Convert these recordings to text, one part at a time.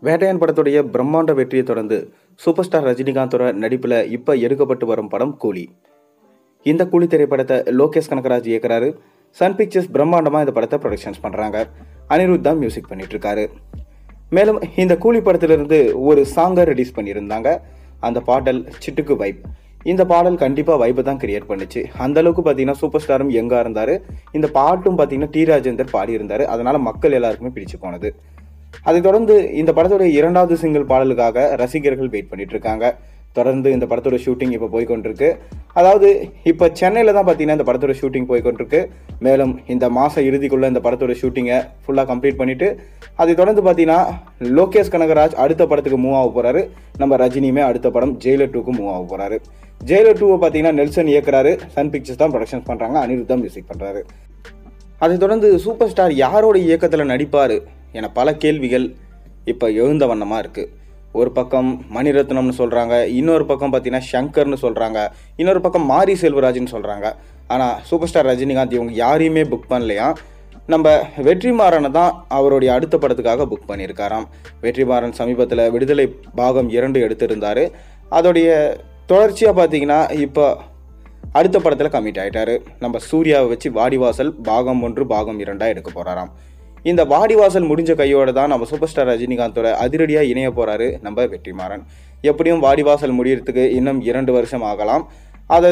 வேட்டையன் படத்துடைய பிரம்மாண்ட வெற்றியை தொடர்ந்து சூப்பர் ஸ்டார் ரஜினிகாந்தோட நடிப்பில் இப்போ எடுக்கப்பட்டு வரும் படம் கூலி. இந்த கூலி திரைப்படத்தை லோகேஷ் கனகராஜ் இயக்குறாரு. சன் பிக்சர்ஸ் பிரம்மாண்டமாக இந்த படத்தை ப்ரொடக்ஷன்ஸ் பண்ணுறாங்க. அனிருத் தான் மியூசிக் பண்ணிட்டு இருக்காரு. மேலும் இந்த கூலி படத்திலிருந்து ஒரு சாங்கை ரிலீஸ் பண்ணியிருந்தாங்க. அந்த பாடல் சிட்டுக்கு வைப். இந்த பாடல் கண்டிப்பாக வைப்பை தான் கிரியேட் பண்ணுச்சு. அந்த அளவுக்கு பார்த்தீங்கன்னா சூப்பர் ஸ்டாரும் எங்கே இருந்தார். இந்த பாட்டும் பார்த்தீங்கன்னா டி ராஜேந்தர் பாடியிருந்தார். அதனால மக்கள் எல்லாருக்குமே பிடிச்சு போனது. அதைத் தொடர்ந்து இந்த படத்தோட இரண்டாவது சிங்கிள் பாடலுக்காக ரசிகர்கள் வெயிட் பண்ணிட்டு இருக்காங்க. தொடர்ந்து இந்த படத்தோட ஷூட்டிங் இப்போ போய்கொண்டிருக்கு. அதாவது இப்போ சென்னையில் தான் பார்த்தீங்கன்னா இந்த படத்தோட ஷூட்டிங் போய்கொண்டிருக்கு. மேலும் இந்த மாதம் இறுதிக்குள்ளே இந்த படத்தோட ஷூட்டிங்கை ஃபுல்லாக கம்ப்ளீட் பண்ணிவிட்டு அதை தொடர்ந்து பார்த்தீங்கன்னா லோகேஷ் கனகராஜ் அடுத்த படத்துக்கு மூவ் ஆக போகிறாரு. நம்ம ரஜினியுமே அடுத்த படம் ஜெயிலர் 2க்கு மூவ் ஆக போகிறாரு. ஜெயிலர் 2 பார்த்தீங்கன்னா நெல்சன் இயக்குறாரு. சன் பிக்சர்ஸ் தான் ப்ரொடக்ஷன்ஸ் பண்ணுறாங்க. அனிருத் தான் மியூசிக் பண்ணுறாரு. அதைத் தொடர்ந்து சூப்பர் ஸ்டார் யாரோட இயக்கத்தில் நடிப்பார் என பல கேள்விகள் இப்போ எழுந்த வண்ணமாக இருக்குது. ஒரு பக்கம் மணிரத்னம்னு சொல்கிறாங்க, இன்னொரு பக்கம் பார்த்தீங்கன்னா ஷங்கர்னு சொல்கிறாங்க, இன்னொரு பக்கம் மாரி செல்வராஜ்னு சொல்கிறாங்க. ஆனால் சூப்பர் ஸ்டார் ரஜினிகாந்த் இவங்க யாரையுமே புக் பண்ணலையா. நம்ம வெற்றிமாறனை தான் அவருடைய அடுத்த படத்துக்காக புக் பண்ணியிருக்காராம். வெற்றிமாறன் சமீபத்தில் விடுதலை பாகம் 2 எடுத்திருந்தார். அதோடைய தொடர்ச்சியாக பார்த்தீங்கன்னா இப்போ அடுத்த படத்தில் கமிட் ஆகிட்டார். நம்ம சூர்யாவை வச்சு வாடிவாசல் பாகம் 1 பாகம் 2 எடுக்க போகிறாராம். இந்த வாடிவாசல் முடிஞ்ச கையோடு தான் நம்ம சூப்பர் ஸ்டார் ரஜினிகாந்தோட அதிரடியாக இணைய போகிறாரு நம்ம வெற்றிமாறன். எப்படியும் வாடிவாசல் முடியறதுக்கு இன்னும் 2 வருஷம் ஆகலாம். அதை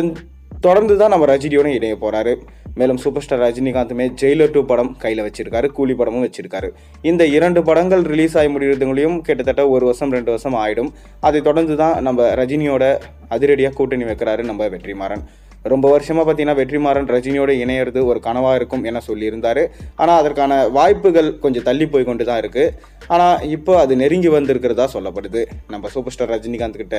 தொடர்ந்து தான் நம்ம ரஜினியோட இணைய போகிறாரு. மேலும் சூப்பர் ஸ்டார் ரஜினிகாந்துமே ஜெயிலர் 2 படம் கையில் வச்சிருக்காரு, கூலி படமும் வச்சிருக்காரு. இந்த 2 படங்கள் ரிலீஸ் ஆகி முடிகிறதுங்களையும் கிட்டத்தட்ட 1 வருஷம் 2 வருஷம் ஆகிடும். அதை தொடர்ந்து தான் நம்ம ரஜினியோட அதிரடியாக கூட்டணி வைக்கிறாரு நம்ம வெற்றிமாறன். ரொம்ப வருஷமாக பார்த்தீங்கன்னா வெற்றிமாறன் ரஜினியோட இணையிறது ஒரு கனவாக இருக்கும் என சொல்லியிருந்தார். ஆனால் அதற்கான வாய்ப்புகள் கொஞ்சம் தள்ளி போய் கொண்டு தான் இருக்குது. ஆனால் இப்போ அது நெருங்கி வந்திருக்கிறதா சொல்லப்படுது. நம்ம சூப்பர் ஸ்டார் ரஜினிகாந்த் கிட்ட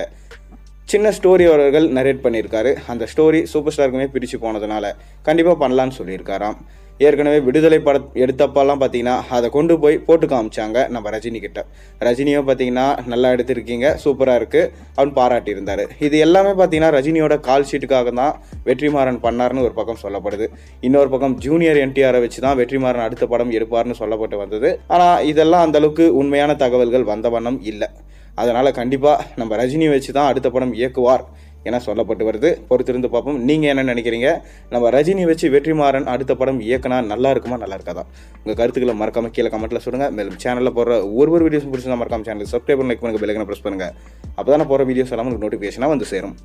சின்ன ஸ்டோரி அவர்கள் நரேட் பண்ணியிருக்காரு. அந்த ஸ்டோரி சூப்பர் ஸ்டாருக்குமே பிரித்து போனதுனால கண்டிப்பாக பண்ணலான்னு சொல்லியிருக்காராம். ஏற்கனவே விடுதலை படம் எடுத்தப்பெல்லாம் பார்த்தீங்கன்னா அதை கொண்டு போய் போட்டு காமிச்சாங்க நம்ம ரஜினி கிட்ட. ரஜினியும் பார்த்தீங்கன்னா நல்லா எடுத்திருக்கீங்க, சூப்பராக இருக்குது அப்படின்னு பாராட்டியிருந்தார். இது எல்லாமே பார்த்தீங்கன்னா ரஜினியோட கால் ஷீட்டுக்காக தான் வெற்றிமாறன் பண்ணார்னு ஒரு பக்கம் சொல்லப்படுது. இன்னொரு பக்கம் ஜூனியர் என்டிஆரை வச்சு தான் வெற்றிமாறன் அடுத்த படம் எடுப்பார்னு சொல்லப்பட்டு வந்தது. ஆனால் இதெல்லாம் அந்தளவுக்கு உண்மையான தகவல்கள் வந்த வண்ணம் இல்லை. அதனால் கண்டிப்பாக நம்ம ரஜினி வச்சு தான் அடுத்த படம் இயக்குவார் என சொல்லப்பட்டு வருது. பொறுத்திருந்து பார்ப்போம். நீங்கள் என்ன நினைக்கிறீங்க? நம்ம ரஜினி வச்சு வெற்றிமாறன் அடுத்த படம் இயக்குனா நல்லா இருக்குமா, நல்லா இருக்காதா? உங்கள் கருத்துக்களை மறக்காமல் கீழே கமெண்ட்டில் சொல்லுங்கள். மேலும் சேனலில் போடுற ஒரு வீடியோஸ் பிடிச்சா மறக்காம சேனலுக்கு சப்ஸ்கிரைப் பண்ணி லைக் பண்ணுங்கள், பெல் ஐகானை ப்ரெஸ் பண்ணுங்கள். அப்போ தான் போகிற வீடியோஸ் எல்லாம் உங்களுக்கு நோட்டிஃபிகேஷனாக வந்து சேரும்.